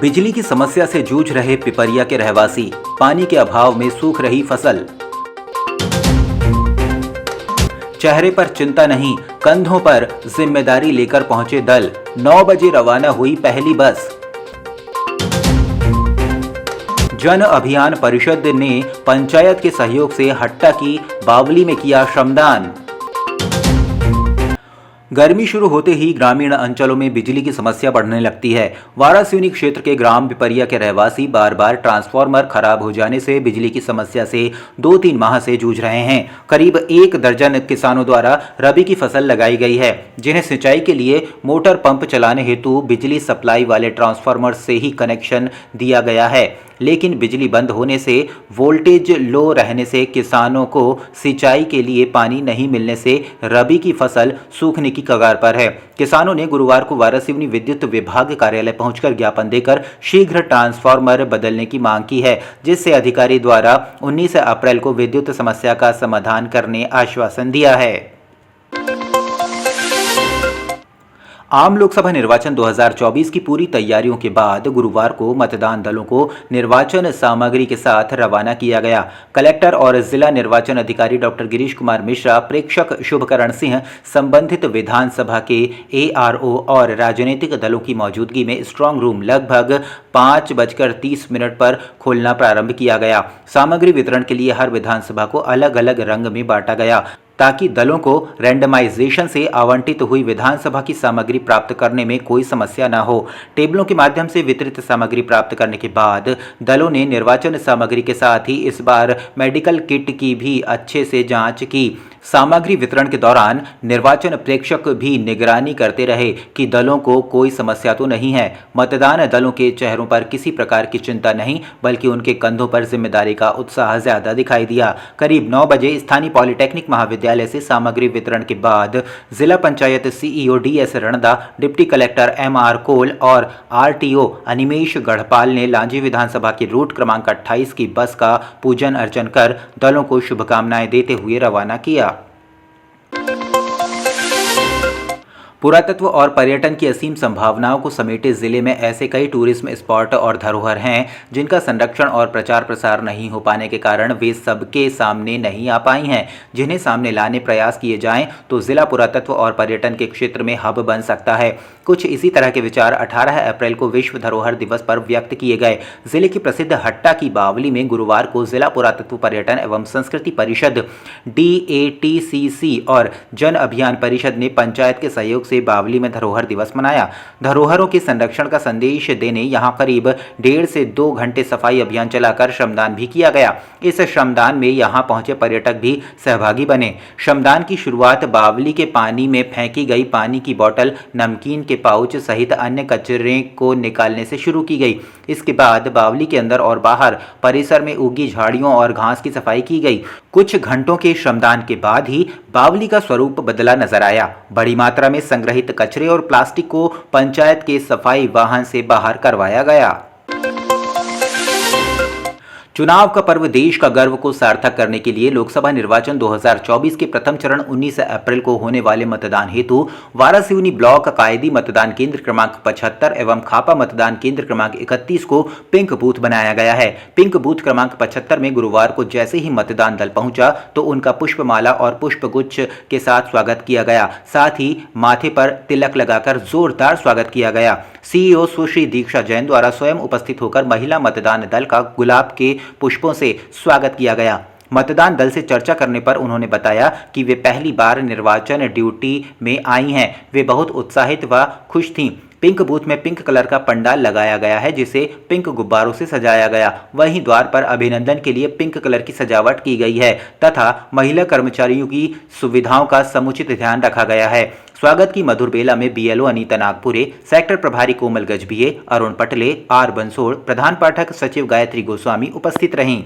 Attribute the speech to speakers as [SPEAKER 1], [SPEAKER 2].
[SPEAKER 1] बिजली की समस्या से जूझ रहे पिपरिया के रहवासी, पानी के अभाव में सूख रही फसल। चेहरे पर चिंता नहीं, कंधों पर जिम्मेदारी लेकर पहुंचे दल। 9 बजे रवाना हुई पहली बस। जन अभियान परिषद ने पंचायत के सहयोग से हट्टा की बावली में किया श्रमदान। गर्मी शुरू होते ही ग्रामीण अंचलों में बिजली की समस्या बढ़ने लगती है। वारासिवनी क्षेत्र के ग्राम पिपरिया के रहवासी बार बार ट्रांसफार्मर खराब हो जाने से बिजली की समस्या से 2-3 माह से जूझ रहे हैं। करीब 1 दर्जन किसानों द्वारा रबी की फसल लगाई गई है, जिन्हें सिंचाई के लिए मोटर पंप चलाने हेतु बिजली सप्लाई वाले ट्रांसफार्मर से ही कनेक्शन दिया गया है। लेकिन बिजली बंद होने से वोल्टेज लो रहने से किसानों को सिंचाई के लिए पानी नहीं मिलने से रबी की फसल सूखने की कगार पर है। किसानों ने गुरुवार को वारासिवनी विद्युत विभाग कार्यालय पहुंचकर ज्ञापन देकर शीघ्र ट्रांसफार्मर बदलने की मांग की है, जिससे अधिकारी द्वारा 19 अप्रैल को विद्युत समस्या का समाधान करने आश्वासन दिया है। आम लोकसभा निर्वाचन 2024 की पूरी तैयारियों के बाद गुरुवार को मतदान दलों को निर्वाचन सामग्री के साथ रवाना किया गया। कलेक्टर और जिला निर्वाचन अधिकारी डॉक्टर गिरीश कुमार मिश्रा, प्रेक्षक शुभकरण सिंह, संबंधित विधानसभा के ARO और राजनीतिक दलों की मौजूदगी में स्ट्रांग रूम लगभग 5:30 पर खोलना प्रारंभ किया गया। सामग्री वितरण के लिए हर विधानसभा को अलग अलग रंग में बांटा गया, ताकि दलों को रैंडमाइजेशन से आवंटित हुई विधानसभा की सामग्री प्राप्त करने में कोई समस्या न हो। टेबलों के माध्यम से वितरित सामग्री प्राप्त करने के बाद दलों ने निर्वाचन सामग्री के साथ ही इस बार मेडिकल किट की भी अच्छे से जांच की। सामग्री वितरण के दौरान निर्वाचन प्रेक्षक भी निगरानी करते रहे कि दलों को कोई समस्या तो नहीं है। मतदान दलों के चेहरों पर किसी प्रकार की चिंता नहीं, बल्कि उनके कंधों पर जिम्मेदारी का उत्साह ज्यादा दिखाई दिया। करीब 9 बजे स्थानीय पॉलिटेक्निक महाविद्यालय से सामग्री वितरण के बाद जिला panchayat CEO DS Randa, deputy collector MR Kol और RTO अनिमेश गढ़पाल ने लांजी विधानसभा की रूट क्रमांक 28 की बस का पूजन अर्चन कर दलों को शुभकामनाएं देते हुए रवाना किया। पुरातत्व और पर्यटन की असीम संभावनाओं को समेटे जिले में ऐसे कई टूरिज्म स्पॉट और धरोहर हैं जिनका संरक्षण और प्रचार प्रसार नहीं हो पाने के कारण वे सबके सामने नहीं आ पाई हैं। जिन्हें सामने लाने प्रयास किए जाएं तो जिला पुरातत्व और पर्यटन के क्षेत्र में हब बन सकता है। कुछ इसी तरह के विचार 18 अप्रैल को विश्व धरोहर दिवस पर व्यक्त किए गए। जिले की प्रसिद्ध हट्टा की बावली में गुरुवार को जिला पुरातत्व पर्यटन एवं संस्कृति परिषद DATCC और जन अभियान परिषद ने पंचायत के सहयोग से बावली में धरोहर दिवस मनाया। धरोहरों के संरक्षण का संदेश देने यहां करीब 1.5 से 2 घंटे सफाई अभियान चलाकर श्रमदान भी किया गया। इस श्रमदान में यहां पहुंचे पर्यटक भी सहभागी बने। श्रमदान की शुरुआत बावली के पानी में फेंकी गई पानी की बोतल, नमकीन के पाउच सहित अन्य कचरे को निकालने से शुरू की गई। इसके बाद बावली के अंदर और बाहर परिसर में उगी झाड़ियों और घास की सफाई की गई। कुछ घंटों के श्रमदान के बाद ही बावली का स्वरूप बदला नजर आया। बड़ी मात्रा में संग्रहित कचरे और प्लास्टिक को पंचायत के सफाई वाहन से बाहर करवाया गया। चुनाव का पर्व देश का गर्व को सार्थक करने के लिए लोकसभा निर्वाचन 2024 के प्रथम चरण 19 अप्रैल को होने वाले मतदान हेतु वारासिवनी ब्लॉक कायदी मतदान केंद्र क्रमांक 75 एवं खापा मतदान केंद्र क्रमांक 31 को पिंक बूथ बनाया गया है। पिंक बूथ क्रमांक 75 में गुरुवार को जैसे ही मतदान दल पहुंचा तो उनका पुष्पमाला और पुष्पगुच्छ के साथ स्वागत किया गया। साथ ही माथे पर तिलक लगाकर जोरदार स्वागत किया गया। CEO सुश्री दीक्षा जैन द्वारा स्वयं उपस्थित होकर महिला मतदान दल का गुलाब के पुष्पों से स्वागत किया गया। मतदान दल से चर्चा करने पर उन्होंने बताया कि वे पहली बार निर्वाचन ड्यूटी में आई हैं। वे बहुत उत्साहित व खुश थीं। पिंक बूथ में पिंक कलर का पंडाल लगाया गया है, जिसे पिंक गुब्बारों से सजाया गया। वहीं द्वार पर अभिनंदन के लिए पिंक कलर की सजावट की गई है तथा महिला कर्मचारियों की सुविधाओं का समुचित ध्यान रखा गया है। स्वागत की मधुर बेला में BLO अनीता नागपुरे, सेक्टर प्रभारी कोमल गजभिये, अरुण पटले, R बंसोड़, प्रधान पाठक सचिव गायत्री गोस्वामी उपस्थित रहीं।